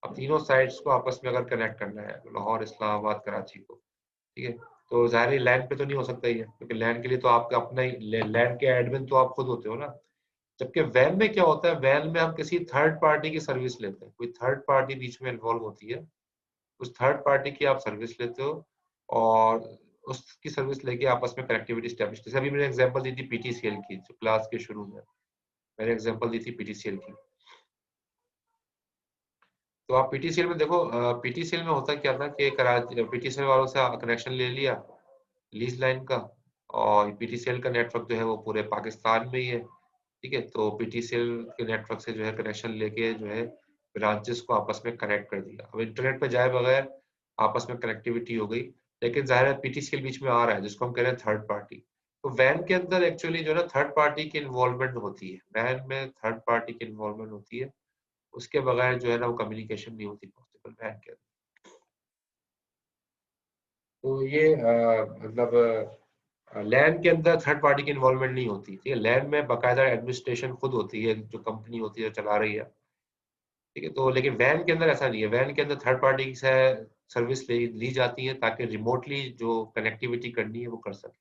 अब तीनों साइट्स को आपस में अगर कनेक्ट करना है, लाहौर, इस्लामाबाद, कराची को, ठीक है, तो ज़ाहिर है लैंड पे तो नहीं हो सकता ही है, क्योंकि लैंड के लिए तो आपका अपना ही लैंड के एडमिन तो आप खुद होते हो ना। जबकि वैन में क्या होता है, वैन में हम किसी थर्ड पार्टी की सर्विस लेते हैं, कोई थर्ड पार्टी बीच में इन्वॉल्व होती है, उस थर्ड पार्टी की आप सर्विस लेते हो, और उसकी सर्विस लेके आपस में कनेक्टिविटी स्टैब्लिश। जैसे अभी मैंने एग्जांपल दी थी पीटीसीएल की, जो क्लास के शुरू में मैंने एग्जांपल दी थी पीटीसीएल की। तो आप पीटीसीएल में देखो, पीटीसीएल में होता क्या था कि कराची पीटीसीएल वालों से कनेक्शन ले लिया लीज लाइन का, और पीटीसीएल का नेटवर्क जो है वो पूरे पाकिस्तान में ही है। ठीक है, तो पीटीसीएल के नेटवर्क से जो है कनेक्शन लेके जो है ब्रांचेस को आपस में कनेक्ट कर दिया। अब इंटरनेट पे जाए बगैर आपस में कनेक्टिविटी हो गई, लेकिन ज़ाहिर है पीटीसीएल बीच में आ रहा है, जिसको हम कह रहे हैं थर्ड पार्टी। तो वैन के अंदर एक्चुअली जो है ना थर्ड पार्टी की इन्वॉल्वमेंट होती है, वैन में थर्ड पार्टी की इन्वॉल्वमेंट होती है, उसके बगैर जो है ना वो कम्युनिकेशन नहीं होती पॉसिबल वैन के अंदर। तो ये मतलब लैन के अंदर थर्ड पार्टी की इन्वॉल्वमेंट नहीं होती, ठीक है। लैन में बाकायदा एडमिनिस्ट्रेशन खुद होती है, जो कंपनी होती है जो चला रही है, ठीक है। तो लेकिन वैन के अंदर ऐसा नहीं है, वैन के अंदर थर्ड पार्टी से सर्विस ली जाती है ताकि रिमोटली जो कनेक्टिविटी करनी है वो कर सके।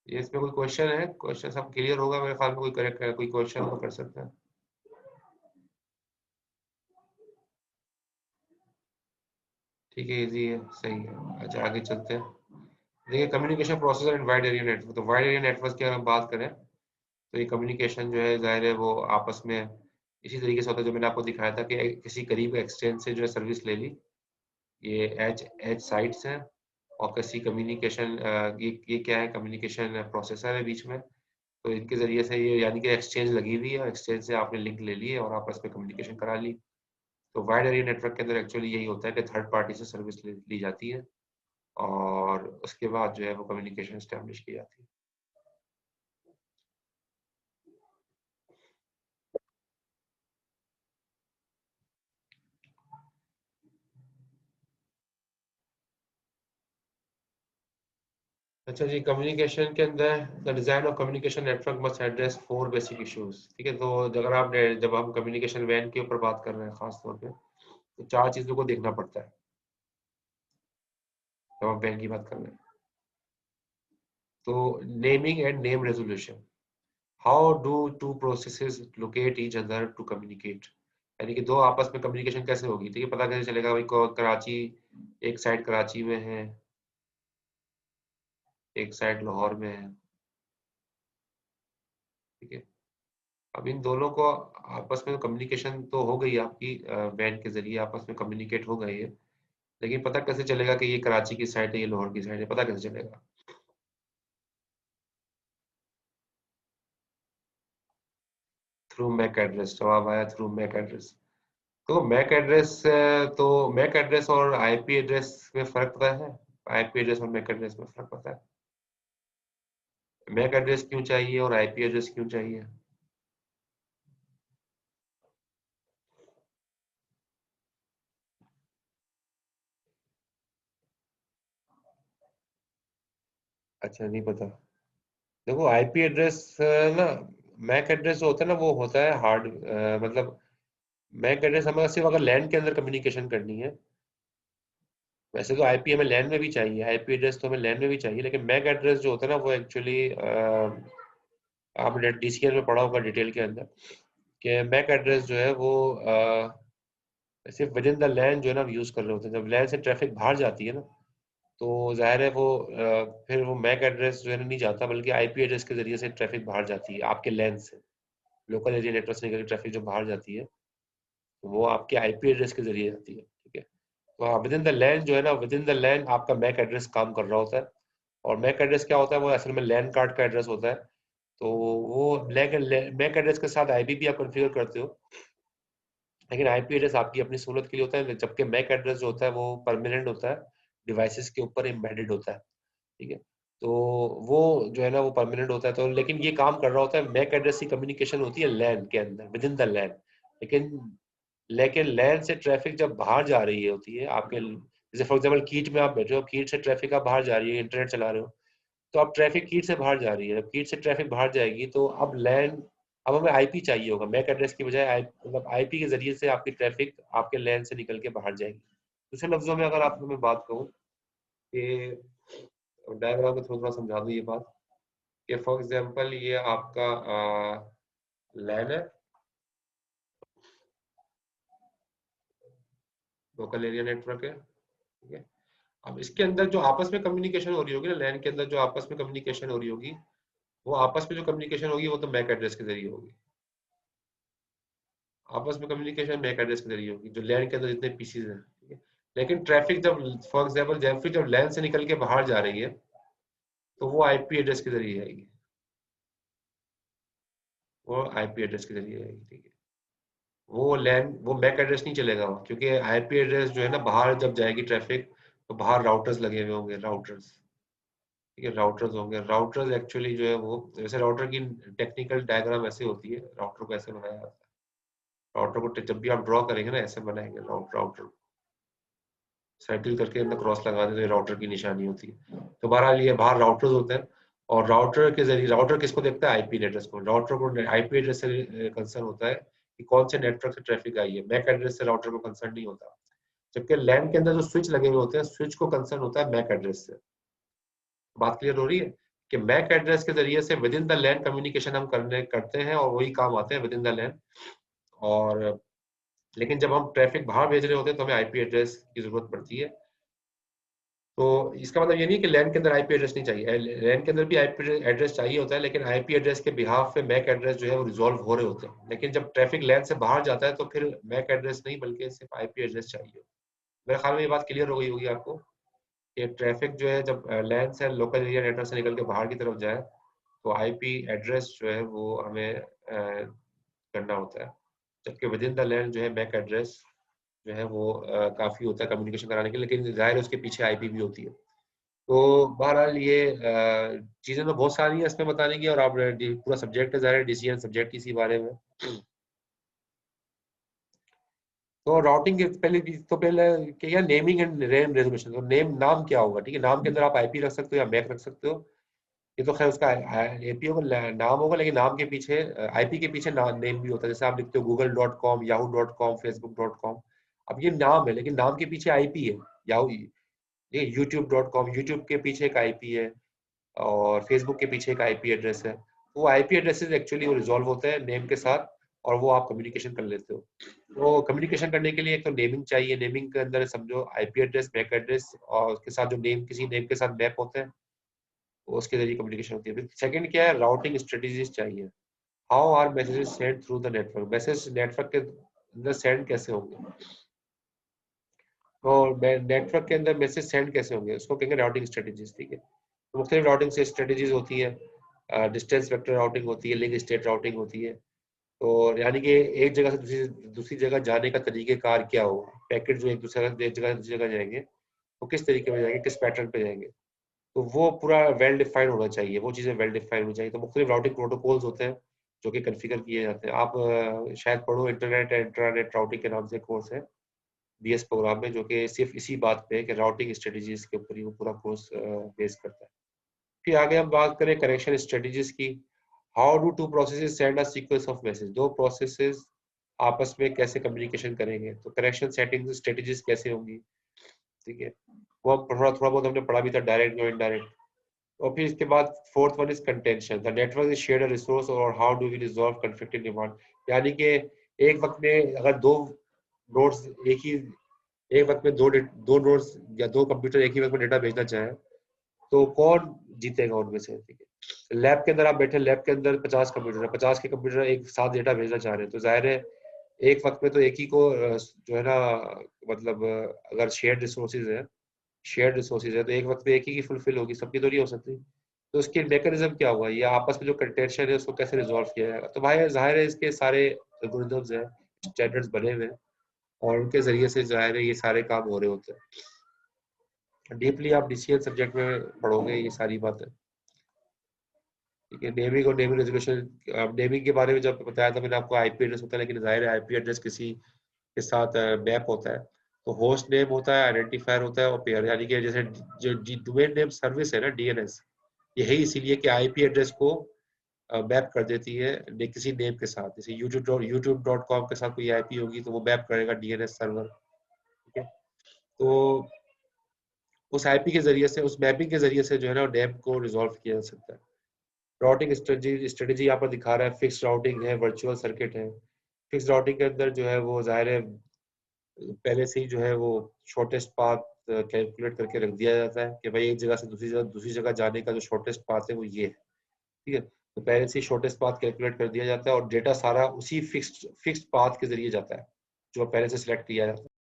ये इसमें कोई क्वेश्चन है? क्वेश्चन सब क्लियर होगा मेरे ख्याल में। कोई करेक्ट है, कोई क्वेश्चन हो कर सकते हैं। ठीक है, इजी है, सही है। अच्छा आगे चलते हैं। देखिए communication processor and wide area network. तो वाइड एरिया नेटवर्क की अगर हम बात करें तो ये कम्युनिकेशन जो है जाहिर है वो आपस में इसी तरीके से होता है जो मैंने आपको दिखाया था कि किसी करीब एक्सचेंज से जो है सर्विस ले ली। ये एज एज साइट्स हैं और किसी कम्युनिकेशन ये क्या है, कम्युनिकेशन प्रोसेसर है बीच में। तो इनके जरिए से ये यानी कि एक्सचेंज लगी हुई है और एक्सचेंज से आपने लिंक ले ली है और आपस में कम्युनिकेशन करा ली। तो वाइड एरिया नेटवर्क के अंदर एक्चुअली यही होता है कि थर्ड पार्टी से सर्विस ली जाती है और उसके बाद जो है वो कम्युनिकेशन स्टैब्लिश की जाती है। अच्छा जी, कम्युनिकेशन के अंदर the design of communication network must address four basic issues, ठीक है। तो अगर आप जब हम कम्युनिकेशन वैन के ऊपर बात कर रहे हैं खास तौर पे, तो चार चीजों को देखना पड़ता है जब हम वैन की बात कर रहे हैं। तो naming and name resolution, how do two processes locate each other to communicate, यानी कि दो आपस में कम्युनिकेशन कैसे होगी, ठीक है। पता कैसे चलेगा भाई कराची, एक साइड कराची में है, एक साइड लाहौर में है, ठीक है। अब इन दोनों को आपस में कम्युनिकेशन तो हो गई आपकी, वैन के जरिए आपस में कम्युनिकेट हो गई है, लेकिन पता कैसे चलेगा कि ये कराची की साइड है, ये लाहौर की साइड है, पता कैसे चलेगा? Through MAC address. जवाब आया थ्रू मैक एड्रेस। तो मैक एड्रेस, तो मैक एड्रेस और आईपी एड्रेस में फर्क पता है? आईपी एड्रेस और मैक एड्रेस में फर्क पता है? मैक एड्रेस क्यों चाहिए और आईपी एड्रेस क्यों चाहिए? अच्छा नहीं पता। देखो आईपी एड्रेस ना, मैक एड्रेस जो होता है ना वो होता है हार्ड, मतलब मैक एड्रेस हमें सिर्फ अगर लैन के अंदर कम्युनिकेशन करनी है। वैसे तो आईपी हमें लैन में भी चाहिए, आईपी एड्रेस तो हमें लैन में भी चाहिए, लेकिन मैक एड्रेस जो होता है ना वो एक्चुअली आपने डीसीएल में पढ़ा होगा डिटेल के अंदर कि मैक एड्रेस जो है वो सिर्फ विद इन द लैन जो है ना यूज कर रहे होते हैं। जब लैन से ट्रैफिक बाहर जाती है ना तो जाहिर है वो फिर वो मैक एड्रेस जो है ना नहीं जाता, बल्कि आईपी एड्रेस के जरिए से ट्रैफिक बाहर जाती है आपके लैन से। लोकल एरिया नेटवर्क से निकल ट्रैफिक जो बाहर जाती है तो वो आपके आईपी एड्रेस के जरिए जाती है, ठीक है। तो हाँ, विद इन द लैन जो है ना, विद इन द लैन आपका मैक एड्रेस काम कर रहा होता है। और मैक एड्रेस क्या होता है, वो असल में लैन कार्ड का एड्रेस होता है। तो वो मैक एड्रेस के साथ आईपी भी आप कॉन्फ़िगर करते हो, लेकिन आईपी एड्रेस आपकी अपनी सहूलत के लिए होता है, जबकि मैक एड्रेस जो होता है वो परमानेंट होता है, डिवाइसेस के ऊपर एम्बेडेड होता है, ठीक है। तो वो जो है ना वो परमानेंट होता है, तो लेकिन ये काम कर रहा होता है, मैक एड्रेस की कम्युनिकेशन होती है लैन के अंदर विद इन द लैन। लेकिन लेकिन लैन से ट्रैफिक जब बाहर जा रही है होती है आपके, जैसे फॉर एग्जांपल कीट में आप बैठे हो, कीट से ट्रैफिक आप बाहर जा रही है, इंटरनेट चला रहे हो, तो अब ट्रैफिक कीट से बाहर जा रही है। जब कीट से ट्रैफिक बाहर जाएगी तो अब लैन, अब हमें आईपी चाहिए होगा, मैक एड्रेस की बजाय मतलब आईपी के जरिए से आपकी ट्रैफिक आपके लैन से निकल के बाहर जाएगी। दूसरे लफ्जों में अगर आपको मैं बात कहूँ कि डायग्राम में थोड़ा थोड़ा समझा दूँ ये बात, कि फॉर एग्जांपल ये आपका लैन है, लोकल एरिया नेटवर्क है, ठीक है। अब इसके अंदर जो आपस में कम्युनिकेशन हो रही होगी ना, लैन के अंदर जो आपस में कम्युनिकेशन हो रही होगी, वो आपस में जो कम्युनिकेशन होगी वो तो मैक एड्रेस के जरिए होगी। आपस में कम्युनिकेशन मैक एड्रेस के जरिए होगी, जो लैन के अंदर जितने पीसीज हैं, ठीक है। लेकिन ट्रैफिक जब फॉर एग्जांपल जब लैन से निकल के बाहर जा रही है तो वो आईपी एड्रेस के जरिए आएगी, वो आईपी एड्रेस के जरिए आएगी, ठीक है। वो मैक एड्रेस नहीं चलेगा वहाँ, क्योंकि आईपी एड्रेस जो है ना बाहर जब जाएगी ट्रैफिक तो बाहर राउटर्स लगे हुए होंगे, राउटर्स, ठीक है, राउटर्स होंगे। राउटर्स एक्चुअली जो है वो, जैसे राउटर की टेक्निकल डायग्राम ऐसे होती है, राउटर को ऐसे बनाया जाता है। राउटर को जब भी आप ड्रॉ करेंगे ना, ऐसे बनाएंगे राउटर सर्किल करके अंदर क्रॉस लगा देते हैं, राउटर की निशानी होती है। तो बहरहाल ये बाहर राउटर्स होते हैं, और राउटर के जरिए, राउटर किसको देखता है? आईपी एड्रेस को। राउटर को आईपी एड्रेस से कंसर्न होता है कि कौन से नेटवर्क से ट्रैफिक आई है, मैक एड्रेस से राउटर को कंसर्न नहीं होता। जबकि लैन के अंदर जो स्विच लगे हुए होते हैं, स्विच को कंसर्न होता है मैक एड्रेस से। बात क्लियर हो रही है कि मैक एड्रेस के जरिए से within the LAN communication हम करते हैं, और वही काम आते हैं विद इन द लैन। और लेकिन जब हम ट्रैफिक बाहर भेज रहे होते हैं तो हमें आईपी एड्रेस की जरूरत पड़ती है। तो इसका मतलब ये नहीं कि लैन के अंदर आईपी एड्रेस नहीं चाहिए, लैन के अंदर भी आईपी एड्रेस चाहिए होता है, लेकिन आईपी एड्रेस के बिहाफ पे मैक एड्रेस जो है वो रिजॉल्व हो रहे होते हैं। लेकिन जब ट्रैफिक लैन से बाहर जाता है तो फिर मैक एड्रेस नहीं, बल्कि सिर्फ आईपी एड्रेस चाहिए। मेरे ख्याल में ये बात क्लियर हो गई होगी आपको कि ट्रैफिक जो है जब लैन से, लोकल एरिया नेटवर्क से निकल के बाहर की तरफ जाए तो आईपी एड्रेस जो है वो हमें करना होता है। जबकि विद इन द लैन जो है मैक एड्रेस जो है वो काफी होता है कम्युनिकेशन कराने के लिए, लेकिन जाहिर है उसके पीछे आईपी भी होती है। तो बहरहाल ये चीजें तो बहुत सारी है इसमें बताने की, और आप पूरा सब्जेक्ट है, जाहिर है डिसीजन सब्जेक्ट इसी बारे में। तो राउटिंग के पहले क्या, नेमिंग एंड नेम रेजोल्यूशन। तो नाम क्या होगा? ठीक है, नाम के अंदर आप आईपी रख सकते हो या मैक रख सकते हो। ये तो खैर उसका एपी होगा, नाम होगा, लेकिन नाम के पीछे, आईपी के पीछे नेम भी होता है। जैसे आप लिखते हो google.com, yahoo.com, facebook.com। अब ये नाम है, लेकिन नाम के पीछे आईपी है। याहू, ये youtube.com, यूट्यूब के पीछे एक आईपी है, और फेसबुक के पीछे एक आईपी एड्रेस है। तो वो आईपी एड्रेसेस एक्चुअली वो रिजॉल्व होते हैं नेम के साथ, और वो आप कम्युनिकेशन कर लेते हो। तो कम्युनिकेशन करने के लिए एक तो नेमिंग चाहिए। नेमिंग के अंदर समझो आईपी एड्रेस, मैक एड्रेस, और उसके साथ जो नेम, किसी नेम के साथ मैप होते हैं, तो उसके जरिए कम्युनिकेशन होती है। सेकंड क्या है? राउटिंग स्ट्रेटेजीज चाहिए। How are messages send through the network? Message network के अंदर सेंड कैसे होंगे, और नेटवर्क के अंदर मैसेज सेंड कैसे होंगे, उसको कहेंगे राउटिंग स्ट्रेटेजीज। ठीक है, तो मुख्तलिफ राउटिंग से स्ट्रेटेजीज होती है। डिस्टेंस वेक्टर राउटिंग होती है, लिंक स्टेट राउटिंग होती है। तो यानी कि एक जगह से दूसरी दूसरी जगह जाने का तरीकेकार क्या हो, पैकेट जो एक जगह से दूसरी जगह जाएंगे वो किस तरीके में जाएंगे, किस पैटर्न पे जाएंगे, तो वो पूरा वेल डिफाइंड होना चाहिए। वो चीज़ें वेल डिफाइंड होनी चाहिए। तो मुख्तलिफ राउटिंग प्रोटोकॉल्स होते हैं जो कि कन्फिगर किए जाते हैं। आप शायद पढ़ो, इंटरनेट एंड इंट्रानेट राउटिंग के नाम से कोर्स है बीएस प्रोग्राम में, जो कि सिर्फ इसी बात पे है कि राउटिंग स्ट्रेटेजीज के ऊपर ही वो पूरा कोर्स बेस करता है। फिर आगे हम बात करें कनेक्शन स्ट्रेटेजीज की। How do two processes send a sequence of message? दो प्रोसेसेस आपस में कैसे कम्युनिकेशन करेंगे, तो कनेक्शन सेटिंग स्ट्रेटेजीज कैसे होंगी? ठीक है, वो हम थोड़ा थोड़ा बहुत हमने पढ़ा भी था, डायरेक्ट और इनडायरेक्ट। और फिर इसके बाद fourth one is contention. The network is shared resource, और how do we resolve conflicting demand? यानी कि एक वक्त में अगर दो नोड्स एक वक्त में दो नोड्स या दो कंप्यूटर एक ही वक्त में डेटा भेजना चाहे, तो कौन जीतेगा उनमें से? ठीक है, लैब के अंदर आप बैठे, लैब के अंदर 50 कंप्यूटर है, 50 के कंप्यूटर एक साथ डेटा भेजना चाह रहे हैं, तो जाहिर है एक वक्त में तो एक ही को जो है ना, मतलब अगर शेयर्ड रिसोर्सेज है तो एक वक्त में एक ही की फुलफिल होगी, सबकी तो नहीं हो सकती। तो उसके मैकेनिज्म क्या हुआ, ये आपस में जो कंटेंशन है उसको कैसे रिजॉल्व किया जाएगा? तो भाई जाहिर है इसके सारे एल्गोरिथम्स हैं, स्टैंडर्ड्स बने हुए हैं, और उनके जरिए से जाहिर है ये सारे काम हो रहे होते हैं। डीपली आप डीसीएल सब्जेक्ट में पढ़ोगे ये सारी बातें। ठीक है, नेमिंग और नेमिंग रेजोल्यूशन। नेमिंग के बारे में जब बताया था मैंने आपको, आईपी एड्रेस होता है, लेकिन जाहिर है आईपी एड्रेस किसी के साथ मैप होता है। तो होस्ट नेम होता है, आइडेंटिफायर होता है, और पेयर। यानी कि जैसे जो डोमेन नेम सर्विस है ना, डीएनएस, यही इसीलिए कि आईपी एड्रेस को मैप कर देती है किसी नेम के साथ। जैसे youtube.com के साथ कोई आईपी होगी तो वो मैप करेगा डीएनएस सर्वर। ठीक है, तो उस आईपी के जरिए से, उस मैपिंग के जरिए से जो है ना नेम को रिजॉल्व किया जा सकता है। राउटिंग स्ट्रेटेजी यहाँ पर दिखा रहा है, फिक्स राउटिंग है, वर्चुअल सर्किट है। फिक्स राउटिंग के अंदर जो है वो जाहिर है पहले से ही जो है वो शॉर्टेस्ट पाथ कैलकुलेट करके रख दिया जाता है कि भाई एक जगह से दूसरी जगह जाने का जो शॉर्टेस्ट पाथ है वो ये है। ठीक है, तो पहले से ही शॉर्टेस्ट पाथ कैलकुलेट कर दिया जाता है, और डेटा सारा उसी फिक्स्ड पाथ के जरिए जाता है जो पहले से सिलेक्ट किया